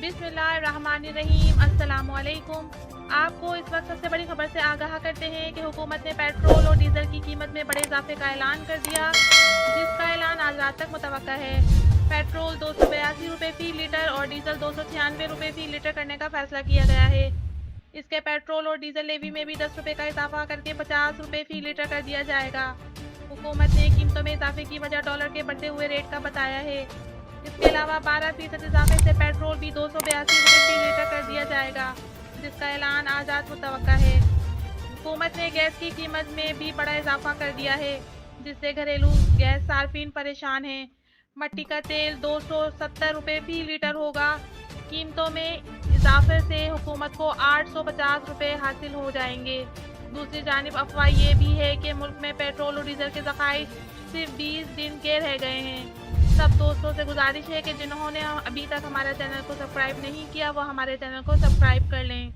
बिस्मिल्लाहिर्रहमानिर्रहीम। अस्सलाम वालेकुम। आपको इस वक्त सबसे बड़ी खबर से आगाह करते हैं कि हुकूमत ने पेट्रोल और डीजल की कीमत में बड़े इजाफे का ऐलान कर दिया, जिसका ऐलान आज रात तक मुतवक्का है। पेट्रोल 282 रुपये फी लीटर और डीजल 296 रुपये फी लीटर करने का फैसला किया गया है। इसके पेट्रोल और डीजल लेवी में भी 10 रुपये का इजाफा करके 50 रुपये फी लीटर कर दिया जाएगा। हुकूमत ने कीमतों में इजाफे की वजह डॉलर के बढ़ते हुए रेट का बताया है। इसके अलावा 12% इजाफे से पेट्रोल भी 282 रुपये फी लीटर कर दिया जाएगा, जिसका ऐलान आज रात मुतवक्का है। हुकूमत ने गैस की कीमत में भी बड़ा इजाफा कर दिया है, जिससे घरेलू गैस सार्फिन परेशान हैं। मट्टी का तेल 270 रुपये फी लीटर होगा। कीमतों में इजाफे से हुकूमत को 850 रुपये हासिल हो जाएंगे। दूसरी जानिब अफवाह ये भी है कि मुल्क में पेट्रोल और डीजल के ज़खायर सिर्फ 20 दिन के रह गए हैं। सब दोस्तों से गुजारिश है कि जिन्होंने अभी तक हमारे चैनल को सब्सक्राइब नहीं किया वो हमारे चैनल को सब्सक्राइब कर लें।